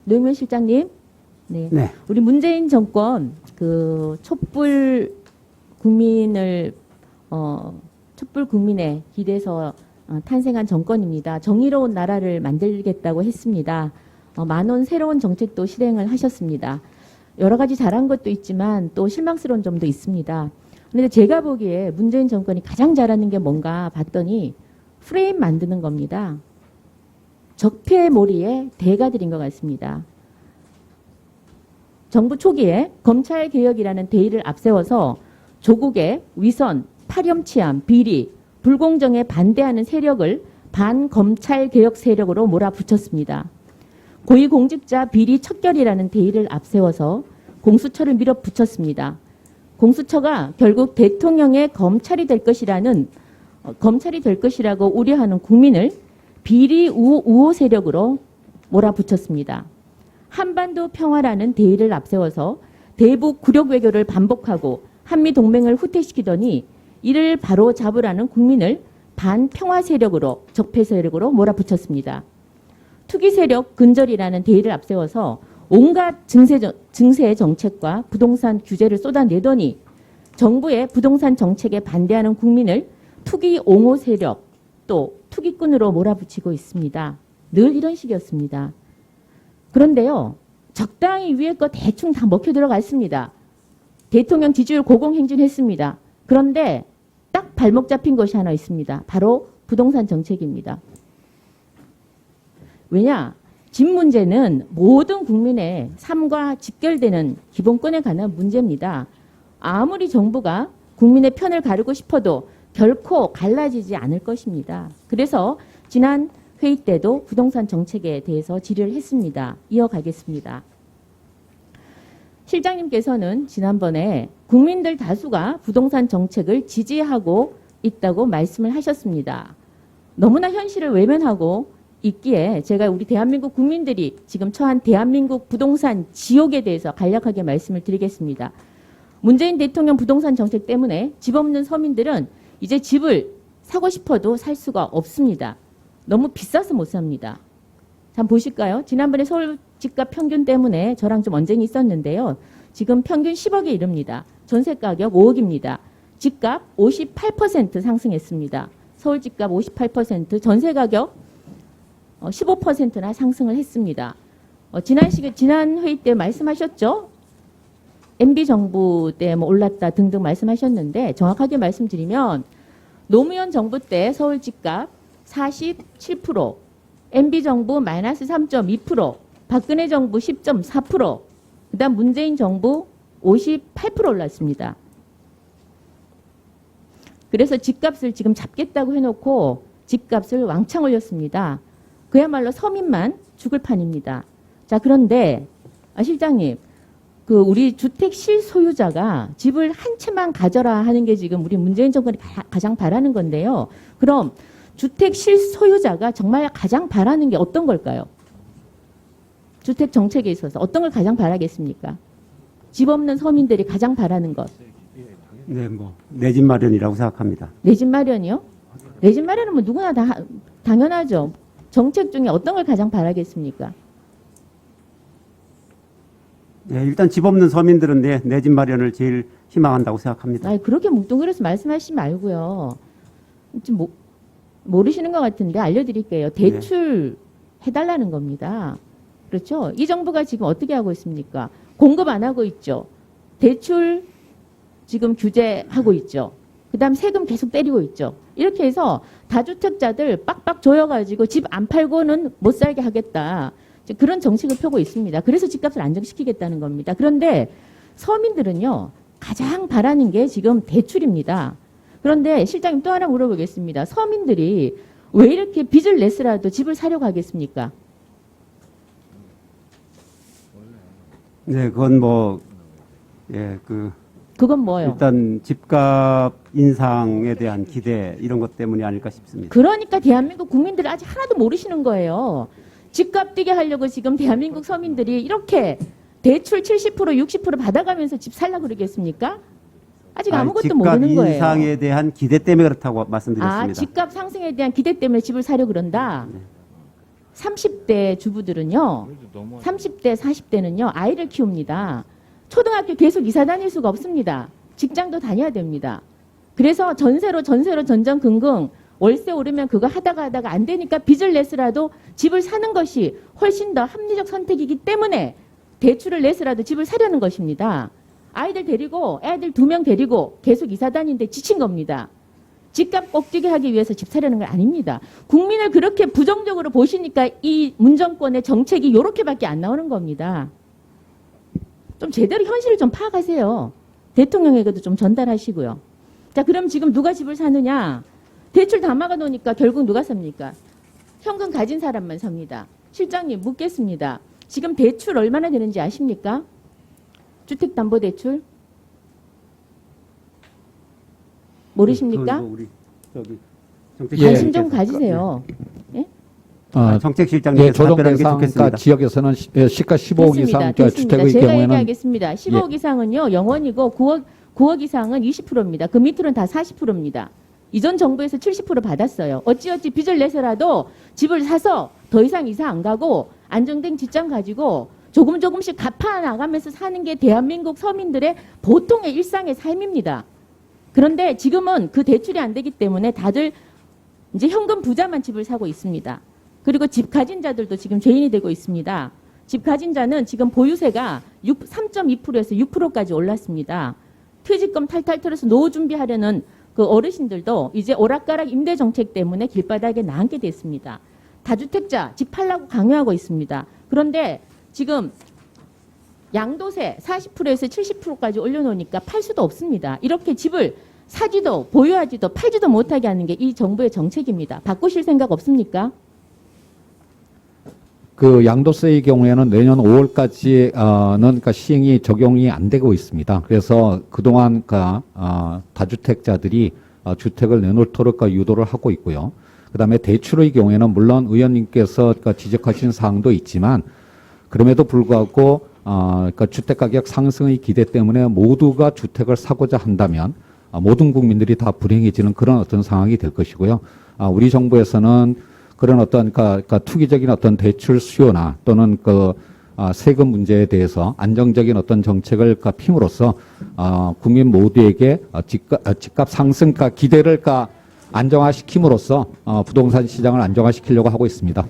노영민 실장님, 네. 네. 우리 문재인 정권 그 촛불 국민을 촛불 국민에 기대서 탄생한 정권입니다. 정의로운 나라를 만들겠다고 했습니다. 많은 새로운 정책도 실행을 하셨습니다. 여러 가지 잘한 것도 있지만 또 실망스러운 점도 있습니다. 그런데 제가 보기에 문재인 정권이 가장 잘하는 게 뭔가 봤더니 프레임 만드는 겁니다. 적폐몰이의 대가들인 것 같습니다. 정부 초기에 검찰개혁이라는 대의를 앞세워서 조국의 위선, 파렴치함, 비리, 불공정에 반대하는 세력을 반검찰개혁 세력으로 몰아붙였습니다. 고위공직자 비리 척결이라는 대의를 앞세워서 공수처를 밀어붙였습니다. 공수처가 결국 대통령의 검찰이 될 것이라고 우려하는 국민을 비리 우호 세력으로 몰아붙였습니다. 한반도 평화라는 대의를 앞세워서 대북 굴욕 외교를 반복하고 한미 동맹을 후퇴시키더니 이를 바로 잡으라는 국민을 반평화 세력으로 적폐 세력으로 몰아붙였습니다. 투기 세력 근절이라는 대의를 앞세워서 온갖 증세 정책과 부동산 규제를 쏟아내더니 정부의 부동산 정책에 반대하는 국민을 투기 옹호 세력 또 투기꾼으로 몰아붙이고 있습니다. 늘 이런 식이었습니다. 그런데요, 적당히 위에 거 대충 다 먹혀 들어갔습니다. 대통령 지지율 고공행진했습니다. 그런데 딱 발목 잡힌 것이 하나 있습니다. 바로 부동산 정책입니다. 왜냐? 집 문제는 모든 국민의 삶과 직결되는 기본권에 관한 문제입니다. 아무리 정부가 국민의 편을 가르고 싶어도 결코 갈라지지 않을 것입니다. 그래서 지난 회의 때도 부동산 정책에 대해서 질의를 했습니다. 이어가겠습니다. 실장님께서는 지난번에 국민들 다수가 부동산 정책을 지지하고 있다고 말씀을 하셨습니다. 너무나 현실을 외면하고 있기에 제가 우리 대한민국 국민들이 지금 처한 대한민국 부동산 지옥에 대해서 간략하게 말씀을 드리겠습니다. 문재인 대통령 부동산 정책 때문에 집 없는 서민들은 이제 집을 사고 싶어도 살 수가 없습니다. 너무 비싸서 못 삽니다. 한번 보실까요? 지난번에 서울 집값 평균 때문에 저랑 좀 언쟁이 있었는데요. 지금 평균 10억에 이릅니다. 전세 가격 5억입니다. 집값 58% 상승했습니다. 서울 집값 58%, 전세 가격 15%나 상승을 했습니다. 지난 회의 때 말씀하셨죠? MB 정부 때 뭐 올랐다 등등 말씀하셨는데 정확하게 말씀드리면 노무현 정부 때 서울 집값 47%, MB 정부 마이너스 3.2%, 박근혜 정부 10.4%, 그다음 문재인 정부 58% 올랐습니다. 그래서 집값을 지금 잡겠다고 해놓고 집값을 왕창 올렸습니다. 그야말로 서민만 죽을 판입니다. 자, 그런데 실장님, 우리 주택 실소유자가 집을 한 채만 가져라 하는 게 지금 우리 문재인 정권이 가장 바라는 건데요. 그럼 주택 실소유자가 정말 가장 바라는 게 어떤 걸까요? 주택 정책에 있어서 어떤 걸 가장 바라겠습니까? 집 없는 서민들이 가장 바라는 것. 네, 내 집 마련이라고 생각합니다. 내 집 마련이요? 내 집 마련은 뭐 누구나 다 당연하죠. 정책 중에 어떤 걸 가장 바라겠습니까? 네, 일단 집 없는 서민들은 내 집 마련을 제일 희망한다고 생각합니다. 아니, 그렇게 뭉뚱그려서 말씀하시지 말고요. 좀 모르시는 것 같은데 알려드릴게요. 대출 해달라는 겁니다. 그렇죠? 이 정부가 지금 어떻게 하고 있습니까? 공급 안 하고 있죠. 대출 지금 규제하고 있죠. 그다음 세금 계속 때리고 있죠. 이렇게 해서 다주택자들 빡빡 조여가지고 집 안 팔고는 못 살게 하겠다. 그런 정책을 펴고 있습니다. 그래서 집값을 안정시키겠다는 겁니다. 그런데 서민들은요, 가장 바라는 게 지금 대출입니다. 그런데 실장님 또 하나 물어보겠습니다. 서민들이 왜 이렇게 빚을 냈으라도 집을 사려고 하겠습니까? 네, 그건 그건 뭐예요? 일단 집값 인상에 대한 기대 이런 것 때문이 아닐까 싶습니다. 그러니까 대한민국 국민들이 아직 하나도 모르시는 거예요. 집값 뛰게 하려고 지금 대한민국 서민들이 이렇게 대출 70%, 60% 받아가면서 집 살려고 그러겠습니까? 아직 아무것도 모르는 거예요. 집값 인상에 대한 기대 때문에 그렇다고 말씀드렸습니다. 집값 상승에 대한 기대 때문에 집을 사려고 그런다? 네. 30대 주부들은요, 30대, 40대는요, 아이를 키웁니다. 초등학교 계속 이사 다닐 수가 없습니다. 직장도 다녀야 됩니다. 그래서 전세로 전전긍긍 월세 오르면 그거 하다가 안 되니까 빚을 내서라도 집을 사는 것이 훨씬 더 합리적 선택이기 때문에 대출을 내서라도 집을 사려는 것입니다. 아이들 데리고 애들 2명 데리고 계속 이사 다니는데 지친 겁니다. 집값 꼭지게 하기 위해서 집 사려는 건 아닙니다. 국민을 그렇게 부정적으로 보시니까 이 문정권의 정책이 이렇게밖에 안 나오는 겁니다. 좀 제대로 현실을 좀 파악하세요. 대통령에게도 좀 전달하시고요. 자, 그럼 지금 누가 집을 사느냐? 대출 다 막아놓으니까 결국 누가 삽니까? 현금 가진 사람만 삽니다. 실장님 묻겠습니다. 지금 대출 얼마나 되는지 아십니까? 주택담보대출? 모르십니까? 우리 저기 관심 좀 가지세요. 예? 정책실장님께서 답변하는 게 조정 좋겠습니다. 대상 지역에서는 시가 15억 이상 주택의 제가 경우에는 얘기하겠습니다. 15억 이상은요, 0원이고 9억 이상은 20%입니다. 그 밑으로는 다 40%입니다. 이전 정부에서 70% 받았어요. 어찌어찌 빚을 내서라도 집을 사서 더 이상 이사 안 가고 안정된 직장 가지고 조금씩 갚아 나가면서 사는 게 대한민국 서민들의 보통의 일상의 삶입니다. 그런데 지금은 그 대출이 안 되기 때문에 다들 이제 현금 부자만 집을 사고 있습니다. 그리고 집 가진 자들도 지금 죄인이 되고 있습니다. 집 가진 자는 지금 보유세가 3.2%에서 6%까지 올랐습니다. 퇴직금 탈탈 털어서 노후 준비하려는 그 어르신들도 이제 오락가락 임대 정책 때문에 길바닥에 나앉게 됐습니다. 다주택자 집 팔라고 강요하고 있습니다. 그런데 지금 양도세 40%에서 70%까지 올려놓으니까 팔 수도 없습니다. 이렇게 집을 사지도 보유하지도 팔지도 못하게 하는 게 이 정부의 정책입니다. 바꾸실 생각 없습니까? 그 양도세의 경우에는 내년 5월까지는 그러니까 시행이 적용이 안 되고 있습니다. 그래서 그동안 다주택자들이 주택을 내놓도록 유도를 하고 있고요. 그다음에 대출의 경우에는 물론 의원님께서 지적하신 사항도 있지만 그럼에도 불구하고 그러니까 주택 가격 상승의 기대 때문에 모두가 주택을 사고자 한다면 모든 국민들이 다 불행해지는 그런 어떤 상황이 될 것이고요. 우리 정부에서는 그런 어떤 그러니까 투기적인 어떤 대출 수요나 또는 세금 문제에 대해서 안정적인 어떤 정책을 핌으로써 국민 모두에게 집값 상승 기대를 안정화시킴으로써 부동산 시장을 안정화시키려고 하고 있습니다.